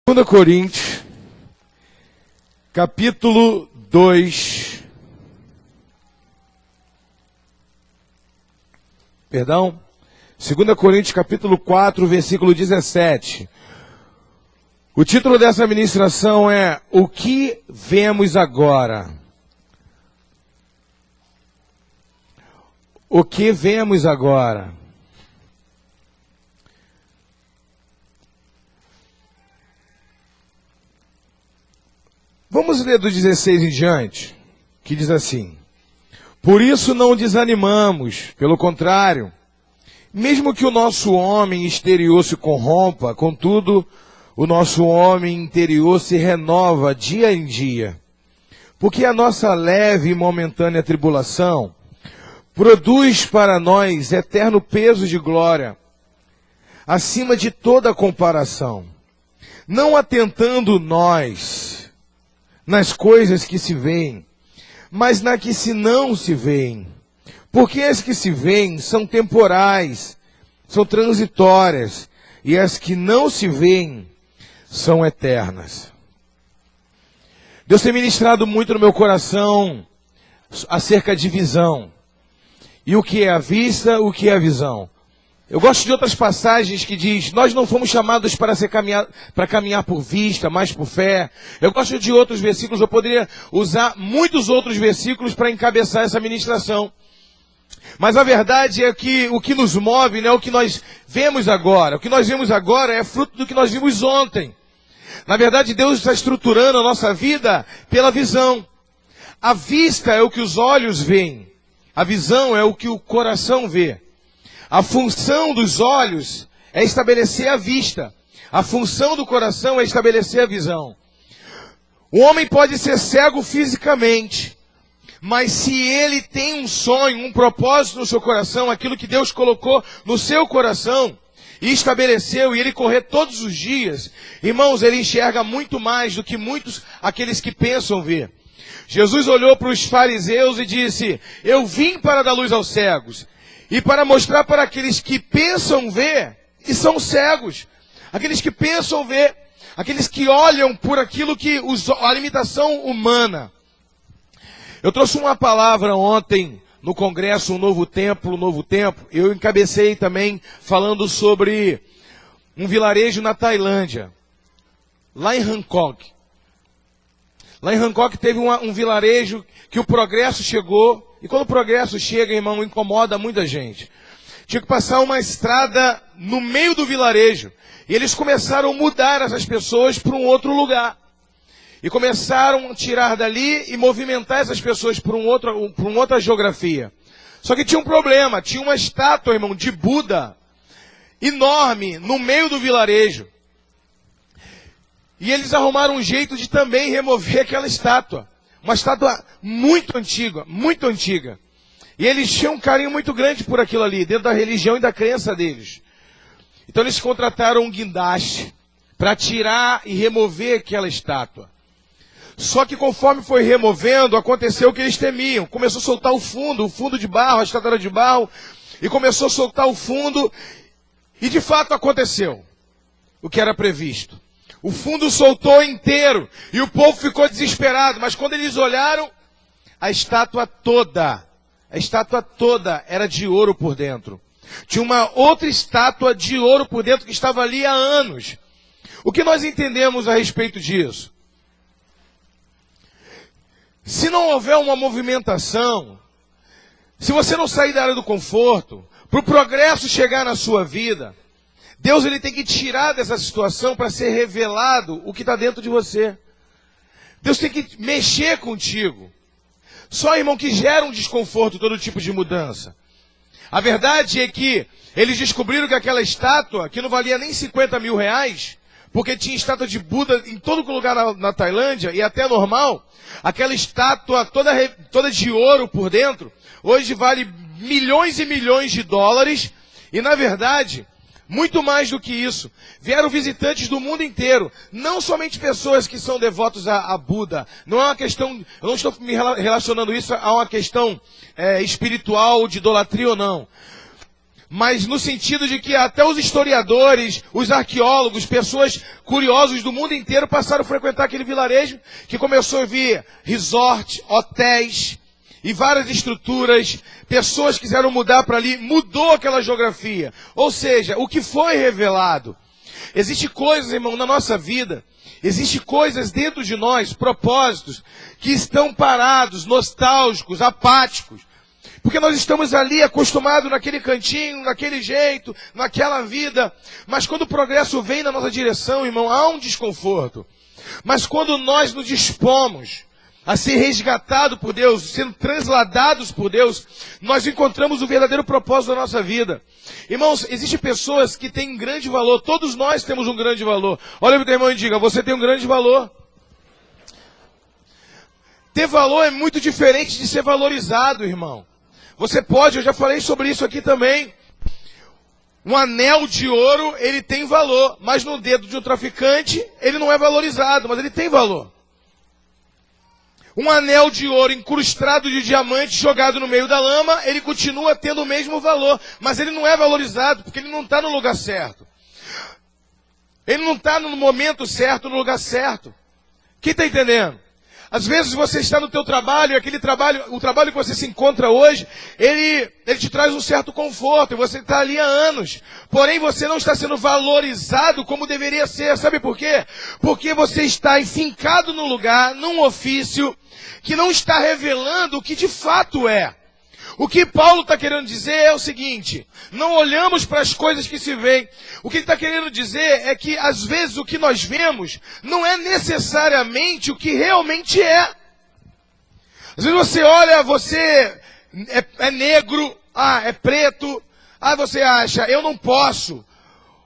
2 Coríntios, capítulo 2. Perdão. 2 Coríntios, capítulo 4, versículo 17. O título dessa ministração é: O que vemos agora? O que vemos agora? Vamos ler do 16 em diante, que diz assim: Por isso não desanimamos, pelo contrário, mesmo que o nosso homem exterior se corrompa, contudo, o nosso homem interior se renova dia em dia. Porque a nossa leve e momentânea tribulação produz para nós eterno peso de glória, acima de toda comparação, não atentando nós nas coisas que se veem, mas na que se não se veem. Porque as que se veem são temporais, são transitórias, e as que não se veem são eternas. Deus tem ministrado muito no meu coração acerca de visão. E o que é a vista, o que é a visão. Eu gosto de outras passagens que diz: nós não fomos chamados para caminhar por vista, mas por fé. Eu gosto de outros versículos, eu poderia usar muitos outros versículos para encabeçar essa ministração. Mas a verdade é que o que nos move não é o que nós vemos agora. O que nós vemos agora é fruto do que nós vimos ontem. Na verdade, Deus está estruturando a nossa vida pela visão. A vista é o que os olhos veem. A visão é o que o coração vê. A função dos olhos é estabelecer a vista. A função do coração é estabelecer a visão. O homem pode ser cego fisicamente, mas se ele tem um sonho, um propósito no seu coração, aquilo que Deus colocou no seu coração e estabeleceu, e ele correr todos os dias, irmãos, ele enxerga muito mais do que muitos aqueles que pensam ver. Jesus olhou para os fariseus e disse: eu vim para dar luz aos cegos. E para mostrar para aqueles que pensam ver e são cegos. Aqueles que pensam ver, aqueles que olham por aquilo que a limitação humana. Eu trouxe uma palavra ontem no congresso, um novo templo. Eu encabecei também falando sobre um vilarejo na Tailândia, lá em Bangkok. Lá em Bangkok teve um vilarejo que o progresso chegou. E quando o progresso chega, irmão, incomoda muita gente. Tinha que passar uma estrada no meio do vilarejo. E eles começaram a mudar essas pessoas para um outro lugar. E começaram a tirar dali e movimentar essas pessoas para uma outra geografia. Só que tinha um problema. Tinha uma estátua, irmão, de Buda, enorme, no meio do vilarejo. E eles arrumaram um jeito de também remover aquela estátua. Uma estátua muito antiga, muito antiga. E eles tinham um carinho muito grande por aquilo ali, dentro da religião e da crença deles. Então eles contrataram um guindaste para tirar e remover aquela estátua. Só que conforme foi removendo, aconteceu o que eles temiam. Começou a soltar o fundo de barro, a estátua era de barro, e começou a soltar o fundo, e de fato aconteceu o que era previsto. O fundo soltou inteiro e o povo ficou desesperado. Mas quando eles olharam, a estátua toda era de ouro por dentro. Tinha uma outra estátua de ouro por dentro que estava ali há anos. O que nós entendemos a respeito disso? Se não houver uma movimentação, se você não sair da área do conforto, para o progresso chegar na sua vida, Deus ele tem que tirar dessa situação para ser revelado o que está dentro de você. Deus tem que mexer contigo. Só, irmão, que gera um desconforto todo tipo de mudança. A verdade é que eles descobriram que aquela estátua, que não valia nem 50 mil reais, porque tinha estátua de Buda em todo lugar na Tailândia, e até normal, aquela estátua toda de ouro por dentro, hoje vale milhões e milhões de dólares, e na verdade, muito mais do que isso, vieram visitantes do mundo inteiro, não somente pessoas que são devotos a Buda. Não é uma questão, eu não estou me relacionando isso a uma questão espiritual, de idolatria ou não. mas no sentido de que até os historiadores, os arqueólogos, pessoas curiosas do mundo inteiro passaram a frequentar aquele vilarejo, que começou a vir resort, hotéis e várias estruturas, pessoas quiseram mudar para ali, mudou aquela geografia. Ou seja, o que foi revelado? Existem coisas, irmão, na nossa vida, existem coisas dentro de nós, propósitos, que estão parados, nostálgicos, apáticos. Porque nós estamos ali acostumados naquele cantinho, naquele jeito, naquela vida. Mas quando o progresso vem na nossa direção, irmão, há um desconforto. Mas quando nós nos dispomos a ser resgatados por Deus, sendo transladados por Deus, nós encontramos o verdadeiro propósito da nossa vida. Irmãos, existem pessoas que têm grande valor. Todos nós temos um grande valor. Olha para o teu irmão e diga, você tem um grande valor. Ter valor é muito diferente de ser valorizado, irmão. Você pode, eu já falei sobre isso aqui também. Um anel de ouro, ele tem valor, mas no dedo de um traficante, ele não é valorizado, mas ele tem valor. Um anel de ouro incrustado de diamante jogado no meio da lama, ele continua tendo o mesmo valor, mas ele não é valorizado, porque ele não está no lugar certo. Ele não está no momento certo, no lugar certo. Quem está entendendo? Às vezes você está no teu trabalho, e aquele trabalho, o trabalho que você se encontra hoje, ele te traz um certo conforto, e você está ali há anos. Porém, você não está sendo valorizado como deveria ser. Sabe por quê? Porque você está enfincado num lugar, num ofício, que não está revelando o que de fato é. O que Paulo está querendo dizer é o seguinte: não olhamos para as coisas que se veem. O que ele está querendo dizer é que, às vezes, o que nós vemos não é necessariamente o que realmente é. Às vezes você olha, você é negro, é preto, você acha, eu não posso.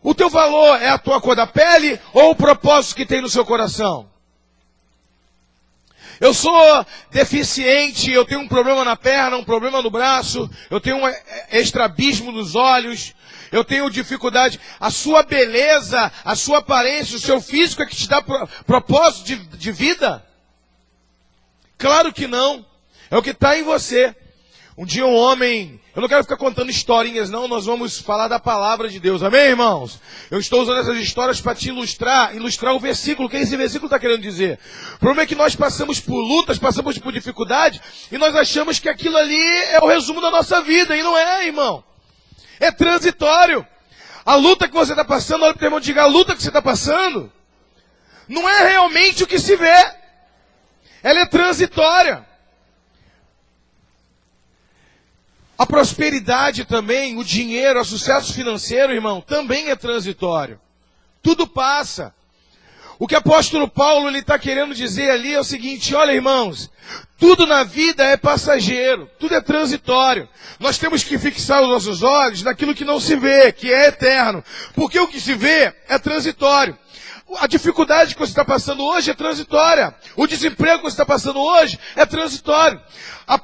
O teu valor é a tua cor da pele ou o propósito que tem no seu coração? Eu sou deficiente, eu tenho um problema na perna, um problema no braço, eu tenho um estrabismo nos olhos, eu tenho dificuldade. A sua beleza, a sua aparência, o seu físico é que te dá propósito de vida? Claro que não. É o que está em você. Um dia um homem... Eu não quero ficar contando historinhas, não. Nós vamos falar da palavra de Deus. Amém, irmãos? Eu estou usando essas histórias para te ilustrar o versículo. O que esse versículo está querendo dizer? O problema é que nós passamos por lutas, passamos por dificuldade, e nós achamos que aquilo ali é o resumo da nossa vida. E não é, irmão. É transitório. A luta que você está passando, olha para o teu irmão e diga, a luta que você está passando não é realmente o que se vê. Ela é transitória. A prosperidade também, o dinheiro, o sucesso financeiro, irmão, também é transitório. Tudo passa. O que o apóstolo Paulo está querendo dizer ali é o seguinte: olha, irmãos, tudo na vida é passageiro, tudo é transitório. Nós temos que fixar os nossos olhos naquilo que não se vê, que é eterno. Porque o que se vê é transitório. A dificuldade que você está passando hoje é transitória. O desemprego que você está passando hoje é transitório.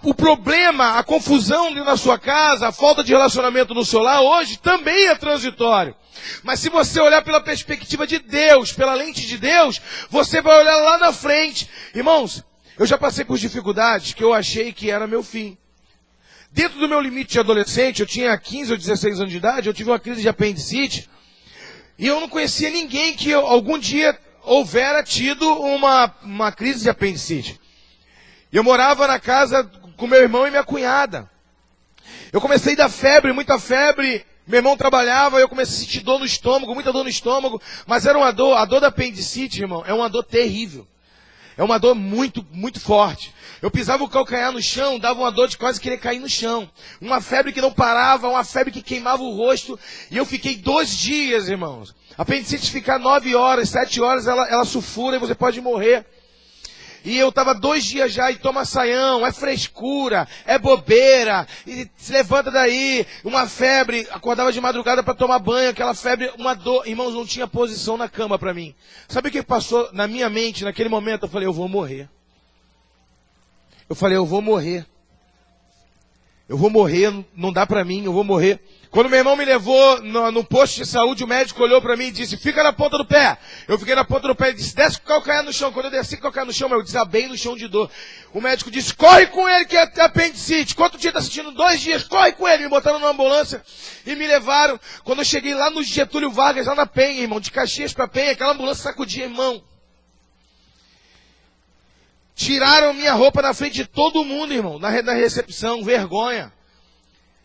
O problema, a confusão na sua casa, a falta de relacionamento no seu lar hoje também é transitório. Mas se você olhar pela perspectiva de Deus, pela lente de Deus, você vai olhar lá na frente. Irmãos, eu já passei por dificuldades que eu achei que era meu fim. Dentro do meu limite de adolescente, eu tinha 15 ou 16 anos de idade, eu tive uma crise de apendicite. E eu não conhecia ninguém que algum dia houvera tido uma crise de apendicite. Eu morava na casa com meu irmão e minha cunhada. Eu comecei a dar febre, muita febre. Meu irmão trabalhava, eu comecei a sentir dor no estômago, muita dor no estômago. Mas era uma dor, a dor da apendicite, irmão, é uma dor terrível. É uma dor muito, muito forte. Eu pisava o calcanhar no chão, dava uma dor de quase querer cair no chão. Uma febre que não parava, uma febre que queimava o rosto. E eu fiquei 2 dias, irmãos. A apendicite ficar 9 horas, 7 horas, ela sufura e você pode morrer. E eu estava 2 dias já e toma saião, é frescura, é bobeira, e se levanta daí, uma febre, acordava de madrugada para tomar banho, aquela febre, uma dor, irmãos, não tinha posição na cama para mim. Sabe o que passou na minha mente naquele momento? Eu falei, eu vou morrer. Eu falei, eu vou morrer. eu vou morrer, não dá pra mim, eu vou morrer. Quando meu irmão me levou no posto de saúde, o médico olhou pra mim e disse, fica na ponta do pé. Eu fiquei na ponta do pé e disse, desce com o calcanhar no chão. Quando eu desci com o calcanhar no chão, eu desabei no chão de dor. O médico disse, corre com ele que é apendicite. Quanto dia tá sentindo? 2 dias, corre com ele. Me botaram numa ambulância e me levaram. Quando eu cheguei lá no Getúlio Vargas, lá na Penha, irmão, de Caxias pra Penha, aquela ambulância sacudia, irmão. Tiraram minha roupa na frente de todo mundo, irmão, na recepção, vergonha.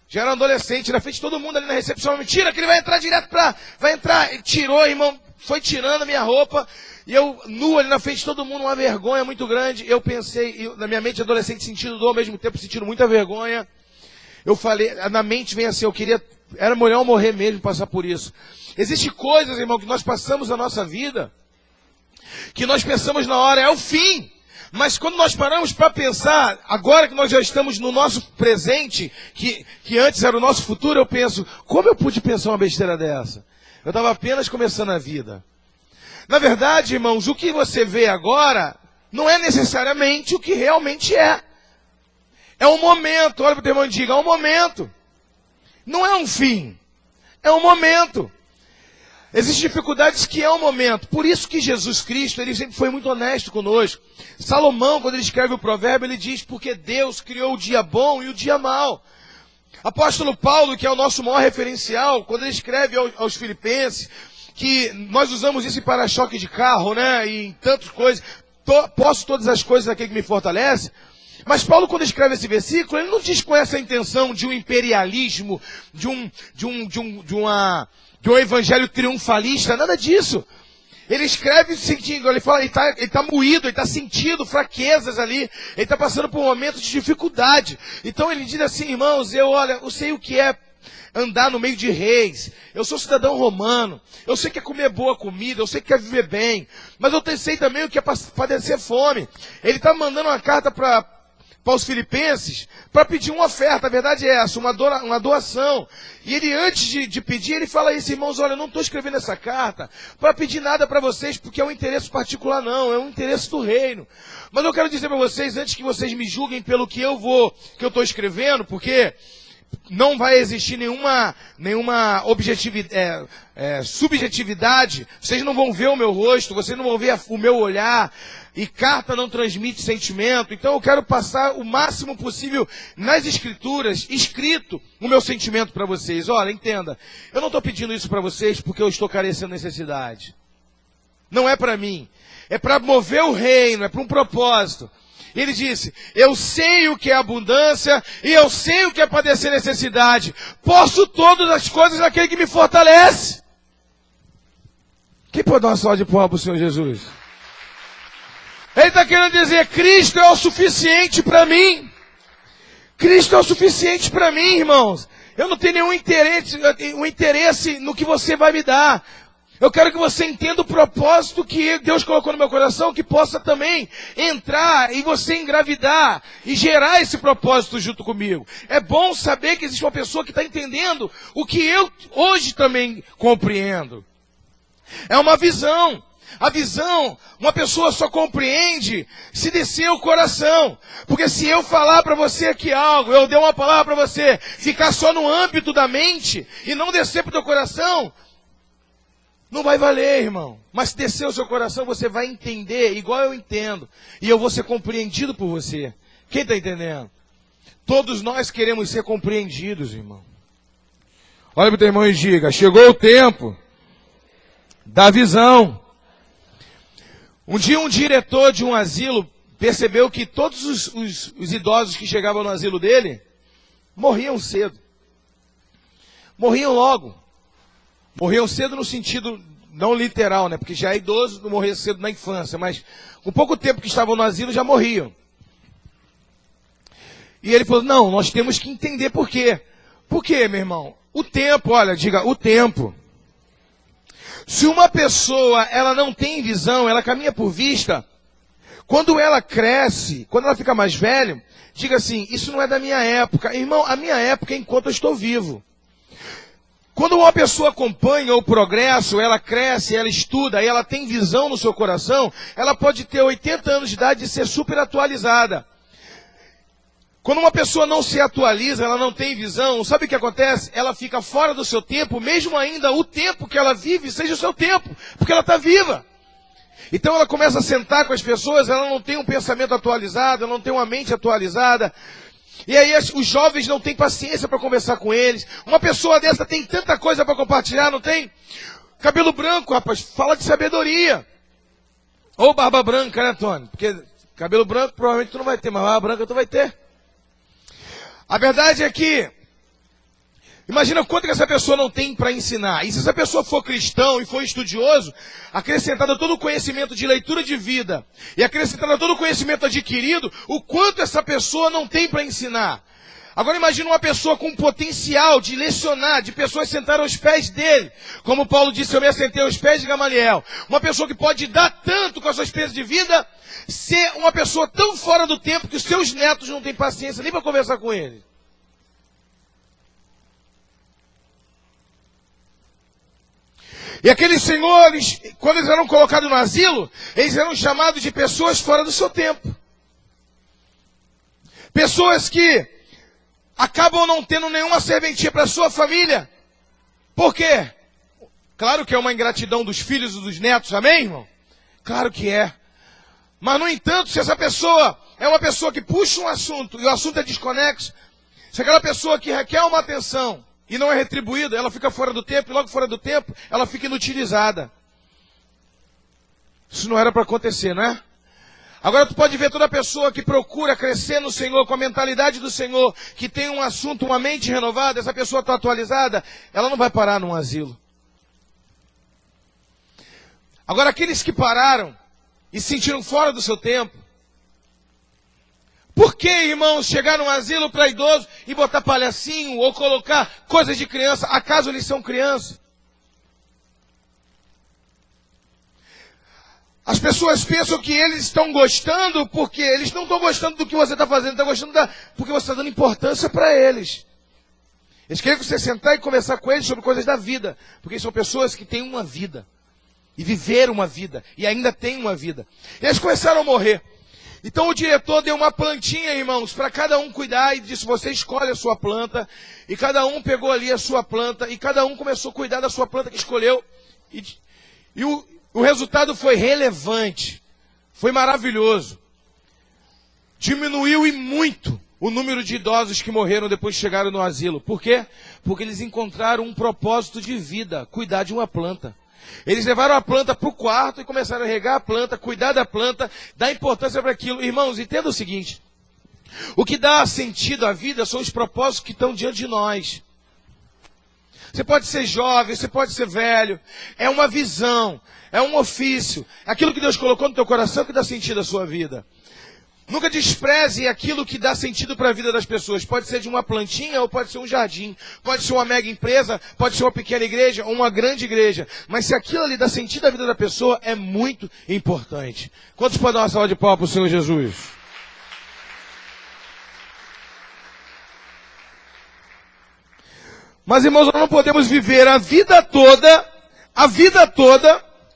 Já era um adolescente, na frente de todo mundo ali na recepção. Mentira, que ele vai entrar direto pra... Vai entrar. Ele tirou, irmão, foi tirando a minha roupa. E eu, nu ali na frente de todo mundo, uma vergonha muito grande. Eu pensei, na minha mente adolescente, sentindo dor, ao mesmo tempo sentindo muita vergonha. Eu falei, na mente vem assim, eu queria... Era melhor eu morrer mesmo, passar por isso. Existem coisas, irmão, que nós passamos na nossa vida, que nós pensamos na hora, é o fim. Mas quando nós paramos para pensar, agora que nós já estamos no nosso presente, que antes era o nosso futuro, eu penso, como eu pude pensar uma besteira dessa? Eu estava apenas começando a vida. Na verdade, irmãos, o que você vê agora não é necessariamente o que realmente é. É um momento, olha para o teu irmão e diga, é um momento. Não é um fim, é um momento. Existem dificuldades que é um momento. Por isso que Jesus Cristo, ele sempre foi muito honesto conosco. Salomão, quando ele escreve o provérbio, ele diz, porque Deus criou o dia bom e o dia mau. Apóstolo Paulo, que é o nosso maior referencial, quando ele escreve aos Filipenses, que nós usamos isso em para-choque de carro, né, e em tantas coisas, posso todas as coisas naquele que me fortalece. Mas Paulo, quando escreve esse versículo, ele não diz com essa intenção de um imperialismo, de um evangelho triunfalista, nada disso. Ele escreve sentindo, ele fala, ele tá moído, ele está sentindo fraquezas ali, ele está passando por um momento de dificuldade. Então ele diz assim, irmãos, eu sei o que é andar no meio de reis, eu sou cidadão romano, eu sei que é comer boa comida, eu sei que é viver bem, mas eu sei também o que é padecer fome. Ele está mandando uma carta para os filipenses, para pedir uma oferta, a verdade é essa, uma doação. E ele, antes de pedir, ele fala isso, irmãos, olha, eu não estou escrevendo essa carta para pedir nada para vocês, porque é um interesse particular não, é um interesse do reino. Mas eu quero dizer para vocês, antes que vocês me julguem pelo que eu estou escrevendo, porque não vai existir nenhuma subjetividade, vocês não vão ver o meu rosto, vocês não vão ver o meu olhar, e carta não transmite sentimento, então eu quero passar o máximo possível nas escrituras, escrito, o meu sentimento para vocês. Olha, entenda, eu não estou pedindo isso para vocês porque eu estou carecendo de necessidade, não é para mim, é para mover o reino, é para um propósito. Ele disse, eu sei o que é abundância e eu sei o que é padecer necessidade. Posso todas as coisas naquele que me fortalece. Quem pode dar uma salva de palmas para o Senhor Jesus? Ele está querendo dizer, Cristo é o suficiente para mim. Cristo é o suficiente para mim, irmãos. Eu não tenho nenhum interesse no que você vai me dar. Eu quero que você entenda o propósito que Deus colocou no meu coração, que possa também entrar e você engravidar e gerar esse propósito junto comigo. É bom saber que existe uma pessoa que está entendendo o que eu hoje também compreendo. É uma visão. A visão, uma pessoa só compreende se descer o coração. Porque se eu falar para você aqui algo, eu der uma palavra para você, ficar só no âmbito da mente e não descer para o teu coração, não vai valer, irmão. Mas se descer o seu coração, você vai entender igual eu entendo. E eu vou ser compreendido por você. Quem está entendendo? Todos nós queremos ser compreendidos, irmão. Olha para o teu irmão e diga, chegou o tempo da visão. Um dia um diretor de um asilo percebeu que todos os idosos que chegavam no asilo dele morriam cedo. Morriam logo. Morriam cedo no sentido não literal, né? Porque já é idoso, não morria cedo na infância, mas com pouco tempo que estavam no asilo já morriam. E ele falou, não, nós temos que entender por quê. Por quê, meu irmão? O tempo, olha, diga, o tempo. Se uma pessoa, ela não tem visão, ela caminha por vista, quando ela cresce, quando ela fica mais velha, diga assim, isso não é da minha época. Irmão, a minha época é enquanto eu estou vivo. Quando uma pessoa acompanha o progresso, ela cresce, ela estuda, e ela tem visão no seu coração, ela pode ter 80 anos de idade e ser super atualizada. Quando uma pessoa não se atualiza, ela não tem visão, sabe o que acontece? Ela fica fora do seu tempo, mesmo ainda o tempo que ela vive seja o seu tempo, porque ela está viva. Então ela começa a sentar com as pessoas, ela não tem um pensamento atualizado, ela não tem uma mente atualizada. E aí os jovens não têm paciência para conversar com eles. Uma pessoa dessa tem tanta coisa para compartilhar, não tem? Cabelo branco, rapaz, fala de sabedoria. Ou barba branca, né, Antônio? Porque cabelo branco provavelmente tu não vai ter, mas barba branca tu vai ter. A verdade é que, imagina quanto que essa pessoa não tem para ensinar. E se essa pessoa for cristão e for estudioso, acrescentado todo o conhecimento de leitura de vida, e acrescentado todo o conhecimento adquirido, o quanto essa pessoa não tem para ensinar. Agora imagina uma pessoa com potencial de lecionar, de pessoas sentar aos pés dele. Como Paulo disse, eu me assentei aos pés de Gamaliel. Uma pessoa que pode dar tanto com a sua experiência de vida, ser uma pessoa tão fora do tempo que os seus netos não têm paciência nem para conversar com ele. E aqueles senhores, quando eles eram colocados no asilo, eles eram chamados de pessoas fora do seu tempo. Pessoas que acabam não tendo nenhuma serventia para a sua família. Por quê? Claro que é uma ingratidão dos filhos e dos netos, amém, irmão? Claro que é. Mas, no entanto, se essa pessoa é uma pessoa que puxa um assunto e o assunto é desconexo, se aquela pessoa que requer uma atenção e não é retribuída, ela fica fora do tempo, e logo fora do tempo, ela fica inutilizada. Isso não era para acontecer, não é? Agora tu pode ver toda pessoa que procura crescer no Senhor, com a mentalidade do Senhor, que tem um assunto, uma mente renovada, essa pessoa está atualizada, ela não vai parar num asilo. Agora aqueles que pararam e se sentiram fora do seu tempo, por que, irmãos, chegar num asilo para idoso e botar palhacinho ou colocar coisas de criança? Acaso eles são crianças? As pessoas pensam que eles estão gostando porque eles não estão gostando do que você está fazendo, estão gostando porque você está dando importância para eles. Eles querem que você sentar e conversar com eles sobre coisas da vida, porque são pessoas que têm uma vida, e viveram uma vida, e ainda têm uma vida. E eles começaram a morrer. Então o diretor deu uma plantinha, irmãos, para cada um cuidar, e disse, você escolhe a sua planta, e cada um pegou ali a sua planta, e cada um começou a cuidar da sua planta que escolheu, e o resultado foi relevante, foi maravilhoso. Diminuiu e muito o número de idosos que morreram depois que chegaram no asilo. Por quê? Porque eles encontraram um propósito de vida, cuidar de uma planta. Eles levaram a planta para o quarto e começaram a regar a planta, cuidar da planta, dar importância para aquilo. Irmãos, entenda o seguinte, o que dá sentido à vida são os propósitos que estão diante de nós. Você pode ser jovem, você pode ser velho, é uma visão, é um ofício, é aquilo que Deus colocou no teu coração que dá sentido à sua vida. Nunca despreze aquilo que dá sentido para a vida das pessoas. Pode ser de uma plantinha ou pode ser um jardim. Pode ser uma mega empresa, pode ser uma pequena igreja ou uma grande igreja. Mas se aquilo ali dá sentido à vida da pessoa, é muito importante. Quantos podem dar uma salva de palmas para o Senhor Jesus? Mas, irmãos, nós não podemos viver a vida toda,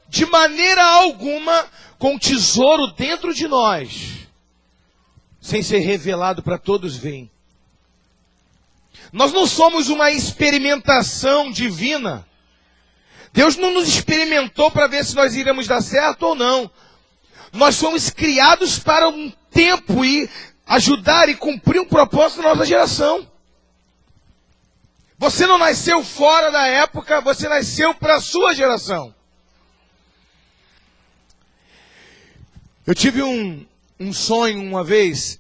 de maneira alguma, com tesouro dentro de nós, sem ser revelado para todos verem. Nós não somos uma experimentação divina. Deus não nos experimentou para ver se nós iremos dar certo ou não. Nós fomos criados para um tempo e ajudar e cumprir um propósito da nossa geração. Você não nasceu fora da época, você nasceu para a sua geração. Eu tive um sonho uma vez,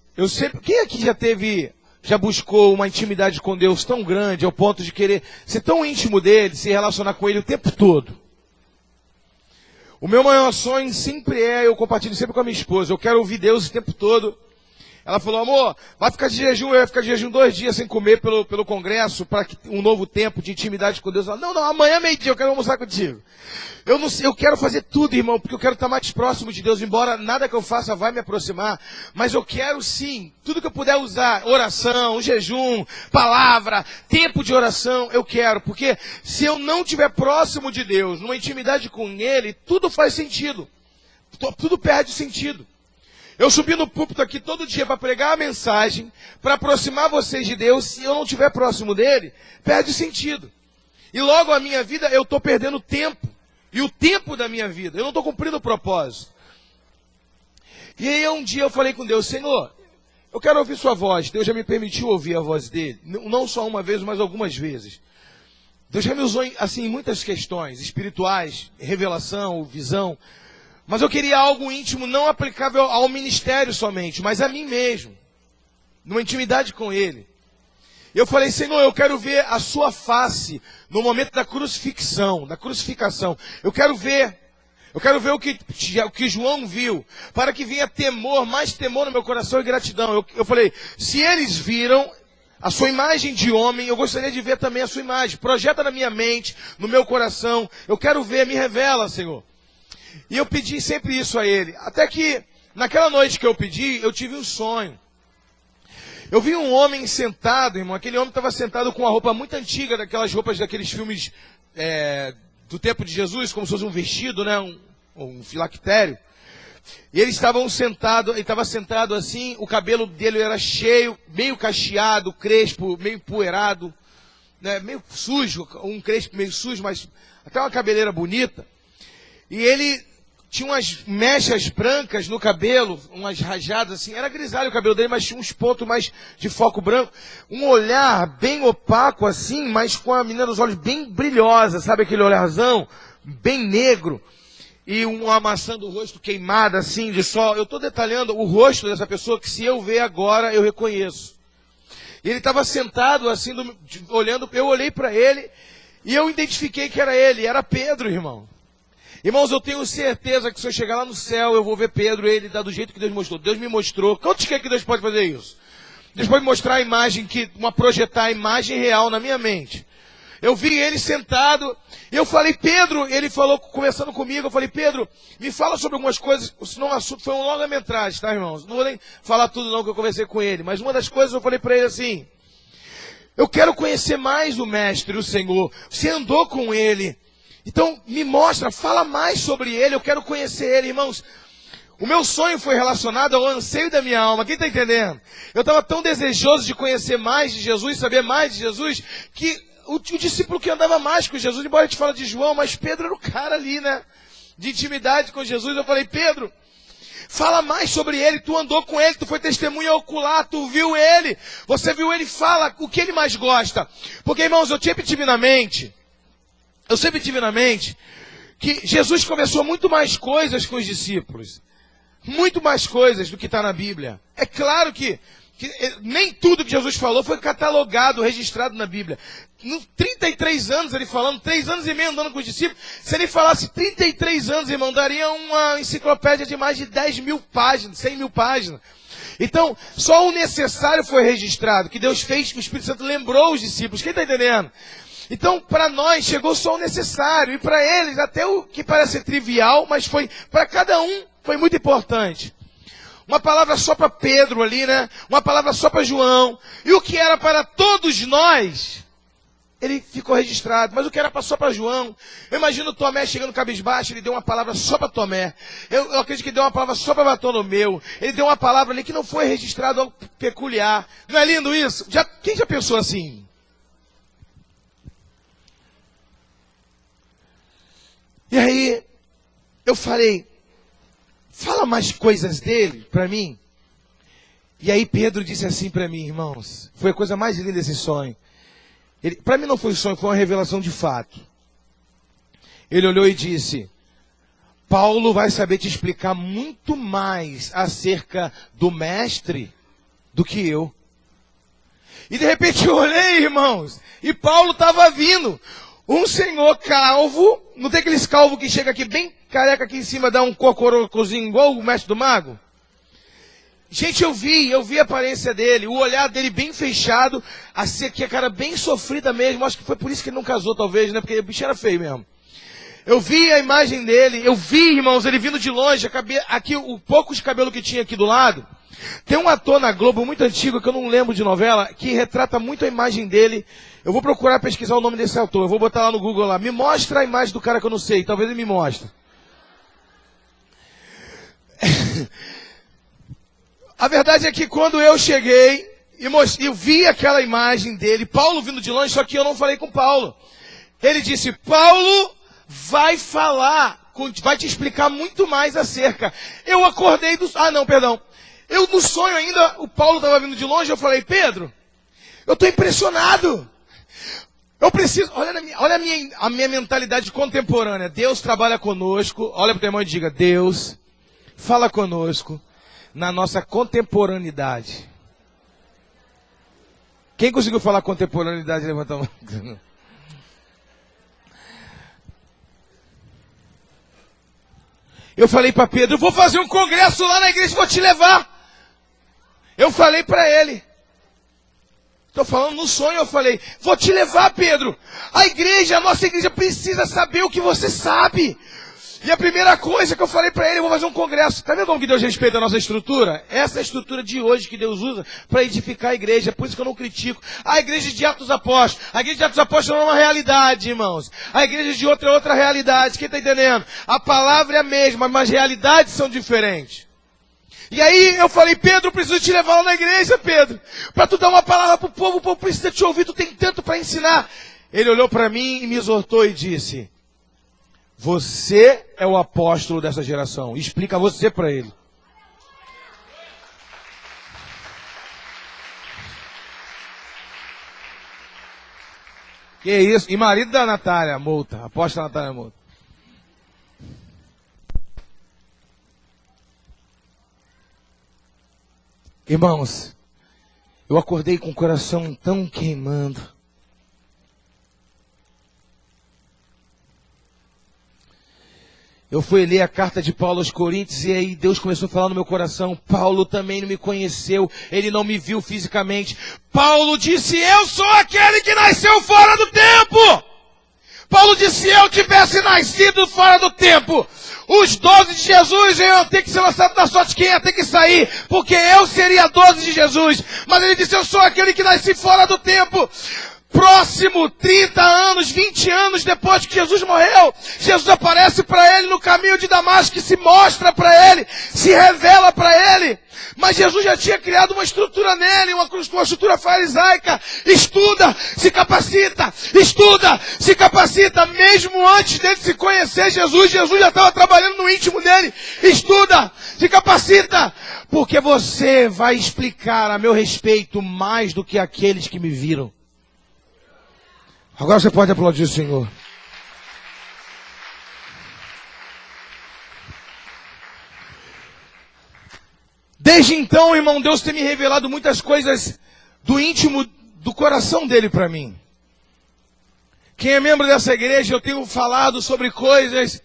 quem aqui já buscou uma intimidade com Deus tão grande, ao ponto de querer ser tão íntimo dele, se relacionar com ele o tempo todo? O meu maior sonho sempre eu compartilho sempre com a minha esposa, eu quero ouvir Deus o tempo todo. Ela falou, amor, vai ficar de jejum, eu ia ficar de jejum 2 dias sem comer pelo congresso, para um novo tempo de intimidade com Deus. Ela, não, amanhã meio-dia eu quero almoçar contigo. Eu quero fazer tudo, irmão, porque eu quero estar mais próximo de Deus, embora nada que eu faça vai me aproximar, mas eu quero sim, tudo que eu puder usar, oração, jejum, palavra, tempo de oração, eu quero, porque se eu não estiver próximo de Deus, numa intimidade com Ele, tudo faz sentido, tudo perde sentido. Eu subi no púlpito aqui todo dia para pregar a mensagem, para aproximar vocês de Deus. Se eu não estiver próximo dele, perde sentido. E logo a minha vida, eu estou perdendo tempo. E o tempo da minha vida, eu não estou cumprindo o propósito. E aí um dia eu falei com Deus, Senhor, eu quero ouvir sua voz. Deus já me permitiu ouvir a voz dele. Não só uma vez, mas algumas vezes. Deus já me usou assim, em muitas questões espirituais, revelação, visão. Mas eu queria algo íntimo, não aplicável ao ministério somente, mas a mim mesmo. Numa intimidade com ele. Eu falei, Senhor, eu quero ver a sua face no momento da crucificação. Eu quero ver o que João viu, para que venha temor, mais temor no meu coração e gratidão. Eu falei, se eles viram a sua imagem de homem, eu gostaria de ver também a sua imagem. Projeta na minha mente, no meu coração. Eu quero ver, me revela, Senhor. E eu pedi sempre isso a ele. Até que, naquela noite que eu pedi, eu tive um sonho. Eu vi um homem sentado, irmão. Aquele homem estava sentado com uma roupa muito antiga, daquelas roupas daqueles filmes do tempo de Jesus, como se fosse um vestido, né? Um filactério. E ele estava sentado assim, o cabelo dele era cheio, meio cacheado, crespo, meio empoeirado, né? Meio sujo, um crespo meio sujo, mas até uma cabeleira bonita. E ele tinha umas mechas brancas no cabelo, umas rajadas assim, era grisalho o cabelo dele, mas tinha uns pontos mais de foco branco. Um olhar bem opaco assim, mas com a menina dos olhos bem brilhosa, sabe aquele olharzão? Bem negro. E uma maçã do rosto queimada assim, de sol. Eu estou detalhando o rosto dessa pessoa que se eu ver agora, eu reconheço. E ele estava sentado assim, olhando, eu olhei para ele e eu identifiquei que era ele, era Pedro, irmão. Irmãos, eu tenho certeza que se eu chegar lá no céu, eu vou ver Pedro, ele dá do jeito que Deus mostrou. Deus me mostrou. Quantos quer que Deus pode fazer isso? Deus pode mostrar a imagem, projetar a imagem real na minha mente. Eu vi ele sentado, e eu falei, Pedro, ele falou, conversando comigo, eu falei, Pedro, me fala sobre algumas coisas, senão o assunto foi um longa-metragem, tá, irmãos? Não vou nem falar tudo não que eu conversei com ele, mas uma das coisas eu falei para ele assim, eu quero conhecer mais o Mestre, o Senhor, você andou com ele, então me mostra, fala mais sobre ele, eu quero conhecer ele, irmãos. O meu sonho foi relacionado ao anseio da minha alma. Quem está entendendo? Eu estava tão desejoso de conhecer mais de Jesus, saber mais de Jesus, que o discípulo que andava mais com Jesus, embora a gente fale de João, mas Pedro era o cara ali, né? De intimidade com Jesus. Eu falei, Pedro, fala mais sobre ele, tu andou com ele, tu foi testemunha ocular, tu viu ele, você viu ele, fala o que ele mais gosta. Porque, irmãos, eu sempre tive na mente que Jesus começou muito mais coisas com os discípulos. Muito mais coisas do que está na Bíblia. É claro que nem tudo que Jesus falou foi catalogado, registrado na Bíblia. 33 anos ele falando, 3 anos e meio andando com os discípulos. Se ele falasse 33 anos, irmão, daria uma enciclopédia de mais de 10 mil páginas, 100 mil páginas. Então, só o necessário foi registrado, que Deus fez, que o Espírito Santo lembrou os discípulos. Quem está entendendo? Então, para nós, chegou só o necessário. E para eles, até o que parece ser trivial, mas foi, para cada um, foi muito importante. Uma palavra só para Pedro ali, né? Uma palavra só para João. E o que era para todos nós, ele ficou registrado. Mas o que era só para João, eu imagino Tomé chegando cabisbaixo, ele deu uma palavra só para Tomé. Eu acredito que ele deu uma palavra só para Bartolomeu. Ele deu uma palavra ali que não foi registrado, algo peculiar. Não é lindo isso? Quem já pensou assim? E aí, eu falei, fala mais coisas dele para mim. E aí Pedro disse assim para mim, irmãos, foi a coisa mais linda esse sonho. Para mim não foi um sonho, foi uma revelação de fato. Ele olhou e disse, Paulo vai saber te explicar muito mais acerca do mestre do que eu. E de repente eu olhei, irmãos, e Paulo estava vindo. Um senhor calvo, não tem aqueles calvos que chega aqui bem careca aqui em cima, dá um cocorocozinho igual o mestre do mago? Gente, eu vi a aparência dele, o olhar dele bem fechado, assim, que a cara bem sofrida mesmo, acho que foi por isso que ele não casou talvez, né, porque o bicho era feio mesmo. Eu vi a imagem dele, eu vi, irmãos, ele vindo de longe, aqui o pouco de cabelo que tinha aqui do lado. Tem um ator na Globo muito antigo, que eu não lembro de novela, que retrata muito a imagem dele. Eu vou procurar pesquisar o nome desse autor, eu vou botar lá no Google lá. Me mostra a imagem do cara que eu não sei, talvez ele me mostre. A verdade é que quando eu cheguei e vi aquela imagem dele, Paulo vindo de longe, só que eu não falei com Paulo. Ele disse, Paulo vai falar, vai te explicar muito mais acerca. Eu acordei do... Eu no sonho ainda, o Paulo estava vindo de longe, eu falei, Pedro, eu estou impressionado. Eu preciso, olha a minha mentalidade contemporânea. Deus trabalha conosco, olha para o teu irmão e diga, Deus fala conosco na nossa contemporaneidade. Quem conseguiu falar contemporaneidade, levanta a mão. Eu falei para Pedro, eu vou fazer um congresso lá na igreja, vou te levar. Eu falei para ele. Estou falando no sonho, eu falei, vou te levar, Pedro. A nossa igreja precisa saber o que você sabe. E a primeira coisa que eu falei para ele, eu vou fazer um congresso. Tá vendo como que Deus respeita a nossa estrutura? Essa é a estrutura de hoje que Deus usa para edificar a igreja. Por isso que eu não critico. A igreja de Atos Apóstolos. A igreja de Atos Apóstolos não é uma realidade, irmãos. A igreja de outra é outra realidade. Quem está entendendo? A palavra é a mesma, mas as realidades são diferentes. E aí eu falei, Pedro, eu preciso te levar lá na igreja, Pedro. Para tu dar uma palavra para o povo precisa te ouvir, tu tem tanto para ensinar. Ele olhou para mim e me exortou e disse, você é o apóstolo dessa geração. Explica você para ele. Que isso? E marido da Natália Mouta, apóstola Natália Mouta. Irmãos, eu acordei com o coração tão queimando. Eu fui ler a carta de Paulo aos Coríntios e aí Deus começou a falar no meu coração. Paulo também não me conheceu, ele não me viu fisicamente. Paulo disse, eu sou aquele que nasceu fora do tempo. Paulo disse, se eu tivesse nascido fora do tempo, os 12 de Jesus iam ter que ser lançados na sorte, quem ia ter que sair, porque eu seria 12 de Jesus. Mas ele disse, eu sou aquele que nasci fora do tempo. Próximo, 30 anos, 20 anos depois que Jesus morreu, Jesus aparece para ele no caminho de Damasco, se mostra para ele, se revela para ele. Mas Jesus já tinha criado uma estrutura nele, uma estrutura farisaica. Estuda, se capacita, mesmo antes dele se conhecer Jesus já estava trabalhando no íntimo dele. Estuda, se capacita, porque você vai explicar a meu respeito mais do que aqueles que me viram. Agora você pode aplaudir o Senhor. Desde então, irmão, Deus tem me revelado muitas coisas do íntimo do coração dele para mim. Quem é membro dessa igreja, eu tenho falado sobre coisas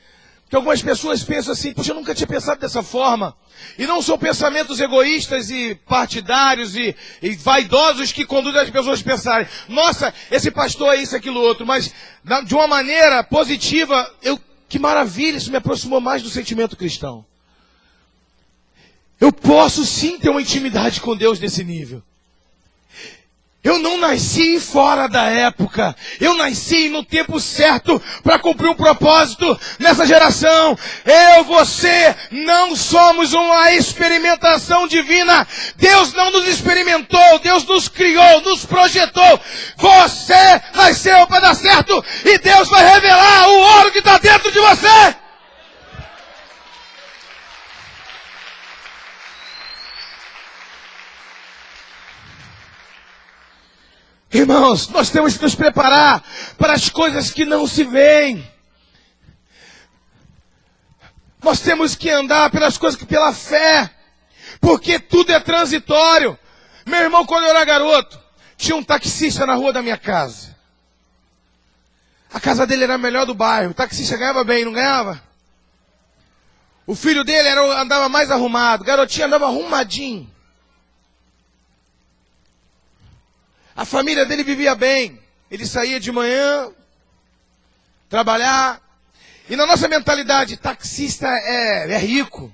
que algumas pessoas pensam assim, poxa, eu nunca tinha pensado dessa forma. E não são pensamentos egoístas e partidários e vaidosos que conduzem as pessoas a pensarem, nossa, esse pastor é isso, aquilo, outro. Mas de uma maneira positiva, que maravilha, isso me aproximou mais do sentimento cristão. Eu posso sim ter uma intimidade com Deus nesse nível. Eu não nasci fora da época. Eu nasci no tempo certo para cumprir um propósito nessa geração. Você não somos uma experimentação divina. Deus não nos experimentou. Deus nos criou, nos projetou. Você nasceu para dar certo e Deus vai revelar o ouro que está dentro de você. Irmãos, nós temos que nos preparar para as coisas que não se veem. Nós temos que andar pelas coisas que pela fé, porque tudo é transitório. Meu irmão, quando eu era garoto, tinha um taxista na rua da minha casa. A casa dele era a melhor do bairro. O taxista ganhava bem, não ganhava? O filho dele andava mais arrumado, o garotinho andava arrumadinho. A família dele vivia bem. Ele saía de manhã, trabalhar. E na nossa mentalidade, taxista é rico.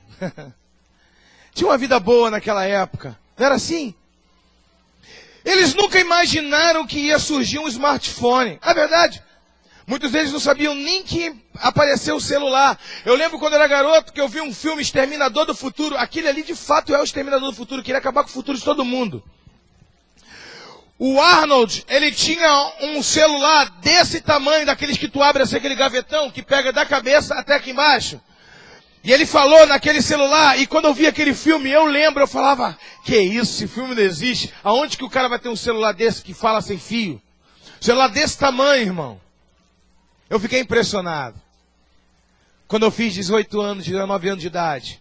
Tinha uma vida boa naquela época. Não era assim? Eles nunca imaginaram que ia surgir um smartphone. É verdade. Muitos deles não sabiam nem que apareceu o celular. Eu lembro quando eu era garoto que eu vi um filme Exterminador do Futuro. Aquele ali de fato é o Exterminador do Futuro, queria acabar com o futuro de todo mundo. O Arnold, ele tinha um celular desse tamanho, daqueles que tu abre assim, aquele gavetão, que pega da cabeça até aqui embaixo. E ele falou naquele celular, e quando eu vi aquele filme, eu falava, que isso, esse filme não existe. Aonde que o cara vai ter um celular desse que fala sem fio? Celular desse tamanho, irmão. Eu fiquei impressionado. Quando eu fiz 18 anos, 19 anos de idade,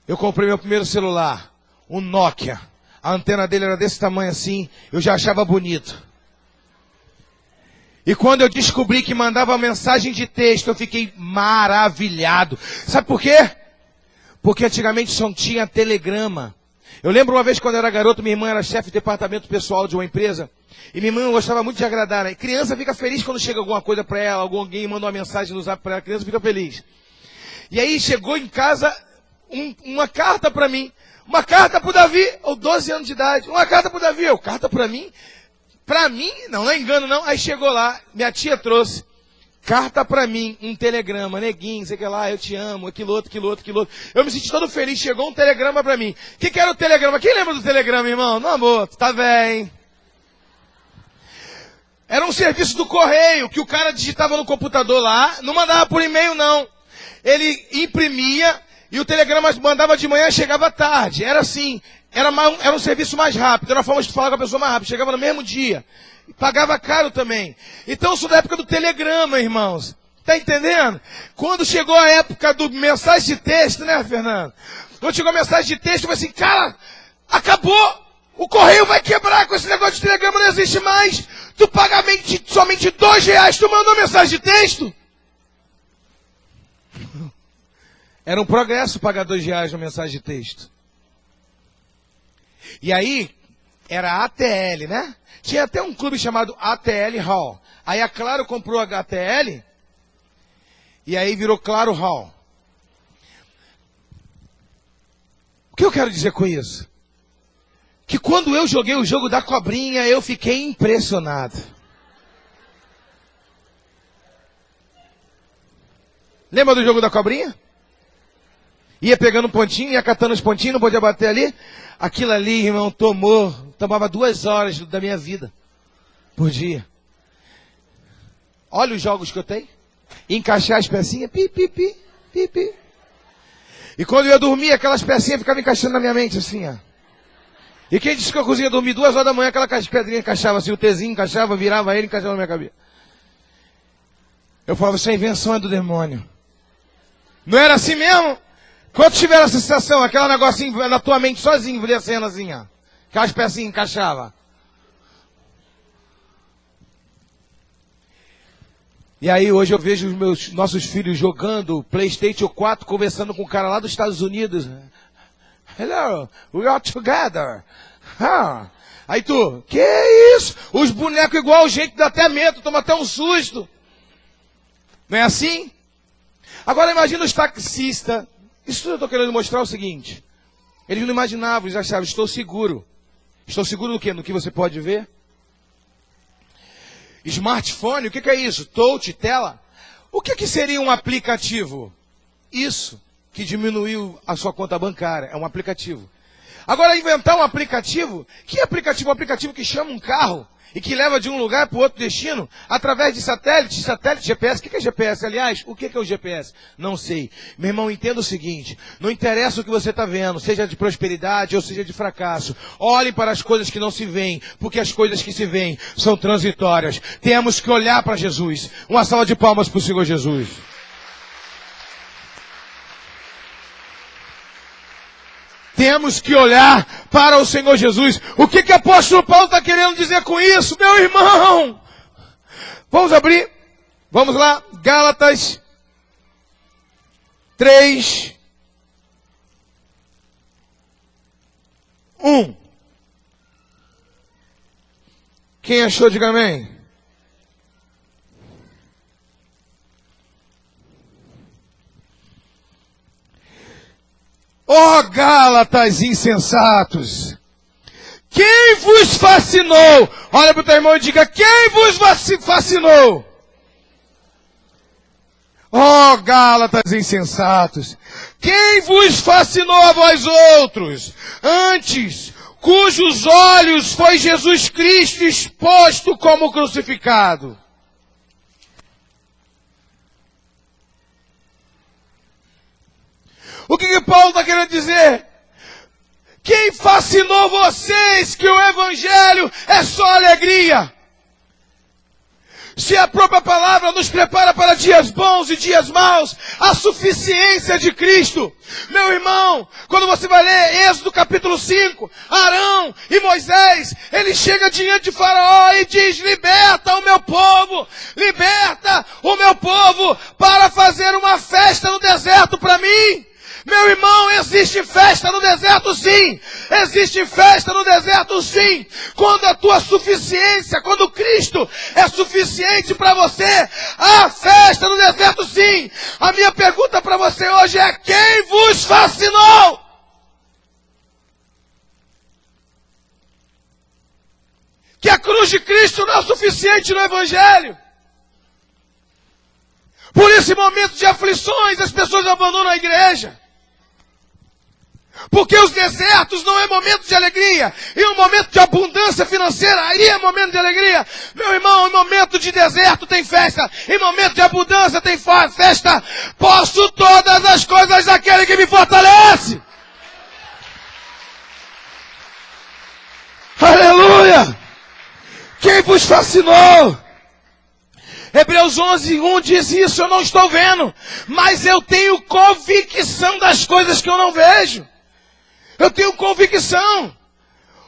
eu comprei meu primeiro celular, um Nokia. A antena dele era desse tamanho assim, eu já achava bonito. E quando eu descobri que mandava mensagem de texto, eu fiquei maravilhado. Sabe por quê? Porque antigamente só tinha telegrama. Eu lembro uma vez quando eu era garoto, minha irmã era chefe de departamento pessoal de uma empresa. E minha irmã gostava muito de agradar, né? Criança fica feliz quando chega alguma coisa para ela, alguém manda uma mensagem no zap para ela, a criança fica feliz. E aí chegou em casa uma carta para mim. Uma carta para o Davi, ou 12 anos de idade. Uma carta para o Davi, carta para mim? Para mim? Não é engano não. Aí chegou lá, minha tia trouxe. Carta para mim, um telegrama, neguinho, sei que lá, eu te amo, aquilo outro. Eu me senti todo feliz, chegou um telegrama para mim. O que era o telegrama? Quem lembra do telegrama, irmão? Não, amor, tu tá velho, hein? Era um serviço do correio, que o cara digitava no computador lá, não mandava por e-mail não. Ele imprimia e o telegrama mandava de manhã e chegava à tarde. Era assim, era um serviço mais rápido, era uma forma de falar com a pessoa mais rápido, chegava no mesmo dia. E pagava caro também. Então eu sou da época do telegrama, irmãos. Tá entendendo? Quando chegou a época do mensagem de texto, né, Fernando? Quando chegou a mensagem de texto, eu falei assim, cara, acabou! O correio vai quebrar com esse negócio de telegrama, não existe mais. Tu paga somente R$2, tu mandou mensagem de texto? Era um progresso pagar R$2 uma mensagem de texto. E aí, era ATL, né? Tinha até um clube chamado ATL Hall. Aí a Claro comprou a ATL e aí virou Claro Hall. O que eu quero dizer com isso? Que quando eu joguei o jogo da cobrinha, eu fiquei impressionado. Lembra do jogo da cobrinha? Ia pegando um pontinho, ia catando os pontinhos, não podia bater ali. Aquilo ali, irmão, tomava 2 horas da minha vida por dia. Olha os jogos que eu tenho. Encaixar as pecinhas, pi, pi, pi, pi, pi. E quando eu ia dormir, aquelas pecinhas ficavam encaixando na minha mente, assim, ó. E quem disse que eu conseguia dormir 2 horas da manhã, aquela pedrinha encaixava assim, o Tzinho encaixava, virava ele, encaixava na minha cabeça. Eu falava, isso é invenção é do demônio. Não era assim mesmo? Quando tiver a sensação, aquele negocinho na tua mente sozinho, descendo assim, ó. Aquelas pecinhas encaixavam. E aí hoje eu vejo os nossos filhos jogando PlayStation 4, conversando com um cara lá dos Estados Unidos. Hello, we are together. Aí tu, que isso? Os bonecos igual o jeito, dá até medo, toma até um susto. Não é assim? Agora imagina os taxistas. Isso tudo eu estou querendo mostrar o seguinte. Eles não imaginavam, eles achavam, estou seguro. Estou seguro do quê? No que você pode ver? Smartphone, o que é isso? Touch, tela? O que seria um aplicativo? Isso que diminuiu a sua conta bancária. É um aplicativo. Agora, inventar um aplicativo? Que aplicativo? Um aplicativo que chama um carro e que leva de um lugar para o outro destino através de satélite, GPS. O que é GPS? Aliás, o que é o GPS? Não sei. Meu irmão, entenda o seguinte. Não interessa o que você está vendo, seja de prosperidade ou seja de fracasso. Olhem para as coisas que não se veem, porque as coisas que se veem são transitórias. Temos que olhar para Jesus. Uma salva de palmas para o Senhor Jesus. Temos que olhar para o Senhor Jesus. O que o apóstolo Paulo está querendo dizer com isso, meu irmão? Vamos abrir. Vamos lá. Gálatas 3, 1. Quem achou, diga amém. Ó Gálatas insensatos, quem vos fascinou? Olha para o teu irmão e diga, quem vos fascinou? Ó Gálatas insensatos, quem vos fascinou a vós outros? Antes, cujos olhos foi Jesus Cristo exposto como crucificado. O que Paulo está querendo dizer? Quem fascinou vocês que o Evangelho é só alegria? Se a própria palavra nos prepara para dias bons e dias maus, a suficiência de Cristo. Meu irmão, quando você vai ler Êxodo capítulo 5, Arão e Moisés, ele chega diante de Faraó e diz: liberta o meu povo para fazer uma festa no deserto para mim. Meu irmão, existe festa no deserto sim. Existe festa no deserto sim. Quando a tua suficiência, quando Cristo é suficiente para você, há festa no deserto sim. A minha pergunta para você hoje é: quem vos fascinou? Que a cruz de Cristo não é suficiente no Evangelho. Por esse momento de aflições, as pessoas abandonam a igreja. Porque os desertos não é momento de alegria. E um momento de abundância financeira, aí é momento de alegria. Meu irmão, em momento de deserto tem festa. Em momento de abundância tem festa. Posso todas as coisas daquele que me fortalece. Aleluia! Quem vos fascinou? Hebreus 11:1 diz isso: eu não estou vendo, mas eu tenho convicção das coisas que eu não vejo. Eu tenho convicção.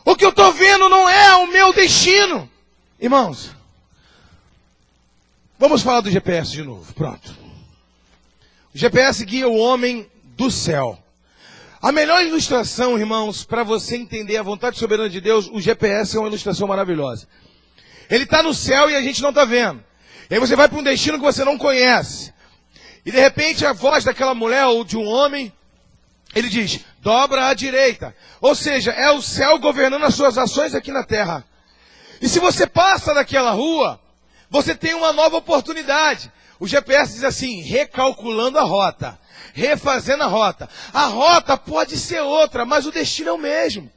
O que eu estou vendo não é o meu destino. Irmãos, vamos falar do GPS de novo. Pronto. O GPS guia o homem do céu. A melhor ilustração, irmãos, para você entender a vontade soberana de Deus, o GPS é uma ilustração maravilhosa. Ele está no céu e a gente não está vendo. E aí você vai para um destino que você não conhece. E de repente a voz daquela mulher ou de um homem, ele diz: dobra à direita. Ou seja, é o céu governando as suas ações aqui na terra. E se você passa naquela rua, você tem uma nova oportunidade. O GPS diz assim: recalculando a rota, refazendo a rota. A rota pode ser outra, mas o destino é o mesmo.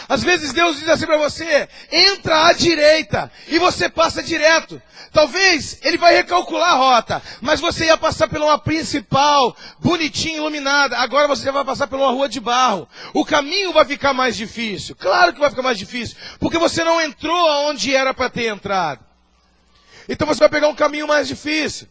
Às vezes Deus diz assim para você: entra à direita, e você passa direto. Talvez Ele vai recalcular a rota, mas você ia passar por uma principal, bonitinha, iluminada. Agora você vai passar por uma rua de barro. O caminho vai ficar mais difícil. Claro que vai ficar mais difícil, porque você não entrou aonde era para ter entrado. Então você vai pegar um caminho mais difícil.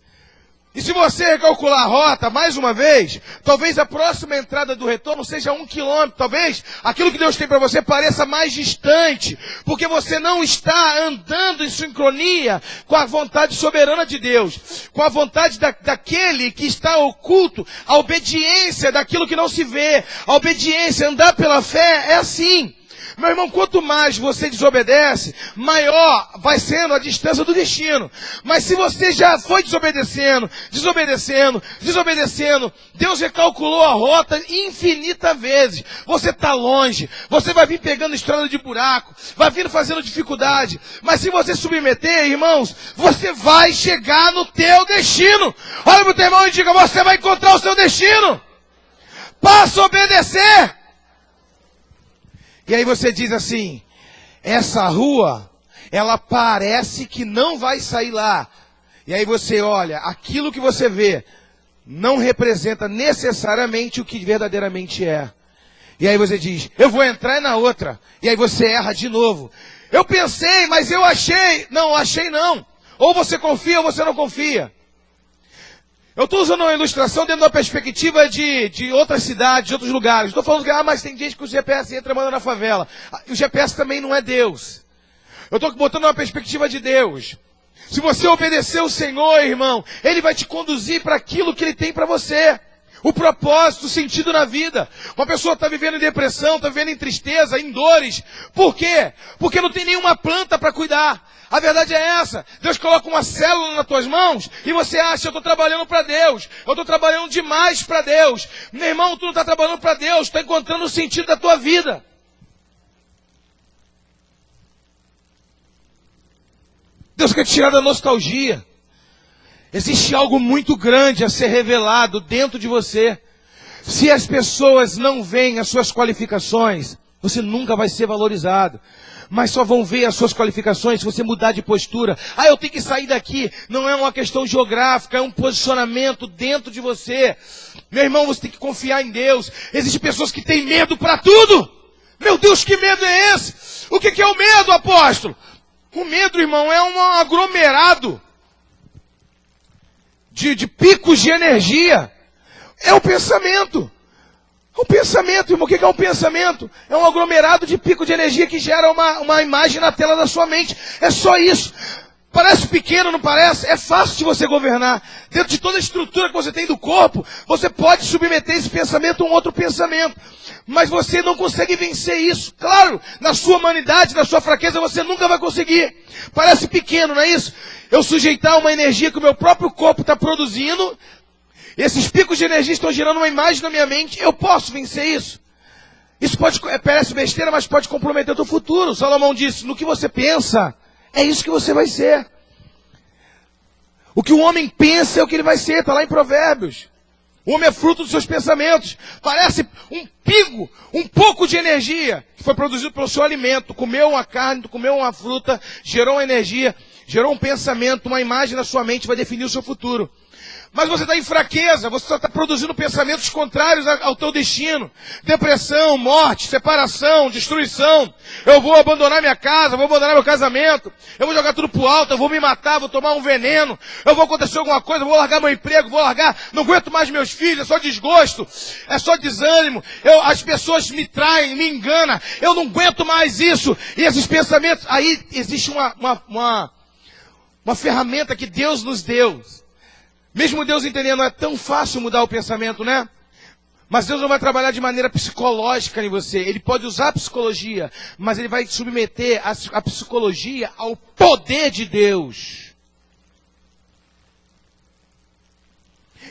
E se você recalcular a rota mais uma vez, talvez a próxima entrada do retorno seja 1 quilômetro. Talvez aquilo que Deus tem para você pareça mais distante, porque você não está andando em sincronia com a vontade soberana de Deus, com a vontade daquele que está oculto, a obediência daquilo que não se vê, a obediência, andar pela fé é assim. Meu irmão, quanto mais você desobedece, maior vai sendo a distância do destino. Mas se você já foi desobedecendo, Deus recalculou a rota infinitas vezes. Você está longe, você vai vir pegando estrada de buraco, vai vir fazendo dificuldade. Mas se você submeter, irmãos, você vai chegar no teu destino. Olha para o teu irmão e diga: você vai encontrar o seu destino. Passa a obedecer. E aí você diz assim: essa rua, ela parece que não vai sair lá. E aí você olha, aquilo que você vê não representa necessariamente o que verdadeiramente é. E aí você diz: eu vou entrar na outra. E aí você erra de novo. Eu pensei, mas eu achei. Não, achei não. Ou você confia ou você não confia. Eu estou usando uma ilustração dentro da perspectiva de outras cidades, de outros lugares. Estou falando que, mas tem gente que o GPS entra e manda na favela. O GPS também não é Deus. Eu estou botando uma perspectiva de Deus. Se você obedecer o Senhor, irmão, Ele vai te conduzir para aquilo que Ele tem para você. O propósito, o sentido na vida. Uma pessoa está vivendo em depressão, está vivendo em tristeza, em dores. Por quê? Porque não tem nenhuma planta para cuidar. A verdade é essa: Deus coloca uma célula nas tuas mãos e você acha: eu estou trabalhando para Deus, eu estou trabalhando demais para Deus. Meu irmão, tu não está trabalhando para Deus, está encontrando o sentido da tua vida. Deus quer te tirar da nostalgia. Existe algo muito grande a ser revelado dentro de você. Se as pessoas não veem as suas qualificações, você nunca vai ser valorizado. Mas só vão ver as suas qualificações se você mudar de postura. Ah, eu tenho que sair daqui. Não é uma questão geográfica, é um posicionamento dentro de você. Meu irmão, você tem que confiar em Deus. Existem pessoas que têm medo para tudo. Meu Deus, que medo é esse? O que é o medo, apóstolo? O medo, irmão, é um aglomerado de picos de energia. É o pensamento. O pensamento, irmão, o que é um pensamento? É um aglomerado de pico de energia que gera uma imagem na tela da sua mente. É só isso. Parece pequeno, não parece? É fácil de você governar. Dentro de toda a estrutura que você tem do corpo, você pode submeter esse pensamento a um outro pensamento. Mas você não consegue vencer isso. Claro, na sua humanidade, na sua fraqueza, você nunca vai conseguir. Parece pequeno, não é isso? Eu sujeitar uma energia que o meu próprio corpo está produzindo. Esses picos de energia estão gerando uma imagem na minha mente. Eu posso vencer isso? Isso parece besteira, mas pode comprometer o teu futuro. Salomão disse, no que você pensa, é isso que você vai ser. O que o homem pensa é o que ele vai ser. Está lá em Provérbios. O homem é fruto dos seus pensamentos. Parece um pingo, um pouco de energia que foi produzido pelo seu alimento. Comeu uma carne, comeu uma fruta, gerou uma energia, gerou um pensamento, uma imagem na sua mente, vai definir o seu futuro. Mas você está em fraqueza, você só está produzindo pensamentos contrários ao teu destino. Depressão, morte, separação, destruição. Eu vou abandonar minha casa, vou abandonar meu casamento. Eu vou jogar tudo pro alto, eu vou me matar, vou tomar um veneno. Eu vou acontecer alguma coisa, vou largar meu emprego, vou largar, não aguento mais meus filhos, é só desgosto, é só desânimo. As pessoas me traem, me enganam, eu não aguento mais isso. E esses pensamentos, aí existe uma ferramenta que Deus nos deu. Mesmo Deus entendendo, não é tão fácil mudar o pensamento, né? Mas Deus não vai trabalhar de maneira psicológica em você. Ele pode usar a psicologia, mas Ele vai submeter a psicologia ao poder de Deus.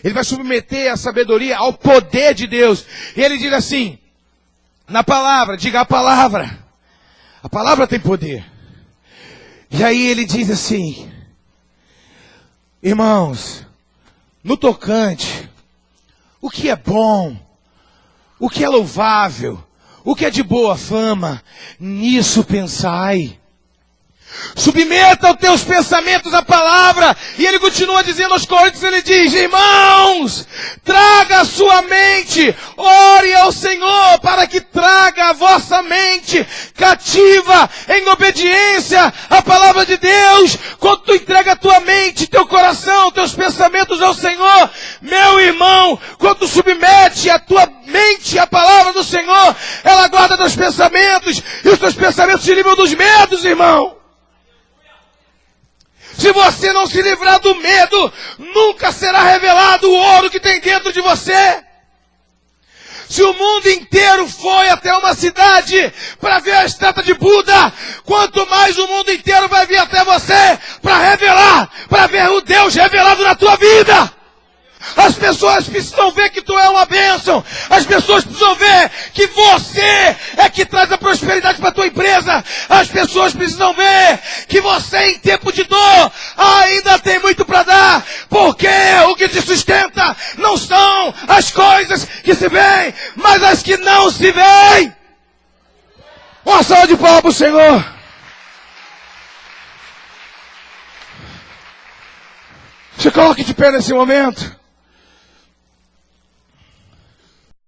Ele vai submeter a sabedoria ao poder de Deus. E Ele diz assim, na palavra, diga a palavra. A palavra tem poder. E aí Ele diz assim, irmãos, no tocante, o que é bom, o que é louvável, o que é de boa fama, nisso pensai. Submeta os teus pensamentos à palavra. E ele continua dizendo aos Coríntios, ele diz, irmãos, traga a sua mente, ore ao Senhor para que traga a vossa mente cativa em obediência à palavra de Deus. Quando tu entrega a tua mente, teu coração, teus pensamentos ao Senhor, meu irmão, quando tu submete a tua mente à palavra do Senhor, ela guarda teus pensamentos, e os teus pensamentos te livram dos medos, irmão. Se você não se livrar do medo, nunca será revelado o ouro que tem dentro de você. Se o mundo inteiro foi até uma cidade para ver a estátua de Buda, quanto mais o mundo inteiro vai vir até você para revelar, para ver o Deus revelado na tua vida. As pessoas precisam ver que tu é uma bênção. As pessoas precisam ver que você é que traz a prosperidade para a tua empresa. As pessoas precisam ver que você em tempo de dor ainda tem muito para dar. Porque o que te sustenta não são as coisas que se veem, mas as que não se veem. Uma salva de palmas para o Senhor. Se coloque de pé nesse momento.